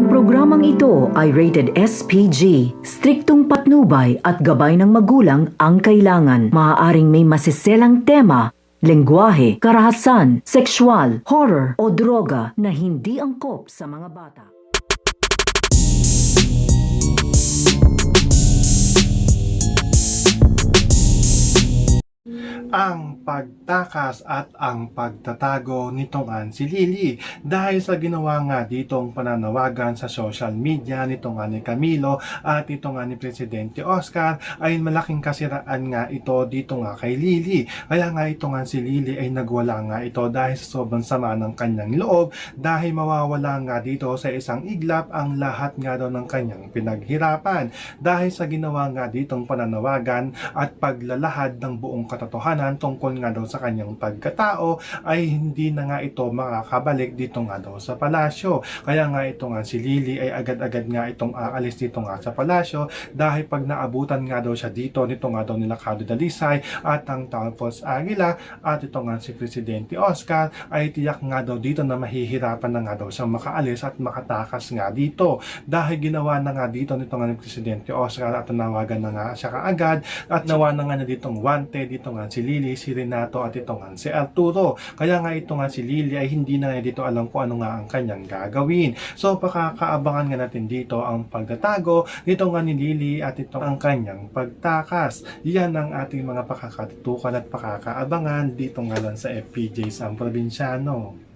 Ang programang ito ay rated SPG. Striktong patnubay at gabay ng magulang ang kailangan. Maaaring may masiselang tema, lengguwahe, karahasan, sexual, horror o droga na hindi angkop sa mga bata. Ang pagtakas at ang pagtatago nitong si Lily dahil sa ginawa nga ditong pananawagan sa social media nitong ni Camilo at itong ni Presidente Oscar ay malaking kasiraan nga ito dito nga kay Lily. Kaya nga ito si Lily ay nagwala nga ito dahil sa sobrang sama ng kanyang loob dahil mawawala nga dito sa isang iglap ang lahat nga daw ng kanyang pinaghirapan dahil sa ginawa nga ditong pananawagan at paglalahad ng buong katotohanan tungkol nga daw sa kanyang pagkatao ay hindi na nga ito makakabalik dito nga daw sa palasyo. Kaya nga ito si Lily ay agad-agad nga itong aalis dito nga sa palasyo dahil pag naabutan nga daw siya dito nito nga daw nila Carlo Dalisay at ang Talpos Aguila at ito nga si Presidente Oscar ay tiyak nga daw dito na mahihirapan na nga daw siyang makaalis at makatakas nga dito dahil ginawa na nga dito nito nga ni Presidente Oscar at nawagan na nga siya kaagad at nawa na nga na ditong wanted dito nga si Lily, si Renato at ito nga si Arturo. Kaya nga ito nga si Lily ay hindi na nga dito alam kung ano nga ang kanyang gagawin. So pakakaabangan nga natin dito ang pagtatago nito nga ni Lily at ito ang kanyang pagtakas. Yan ang ating mga pakakatutukan at pakakaabangan dito nga lang sa FPJ San Provinciano.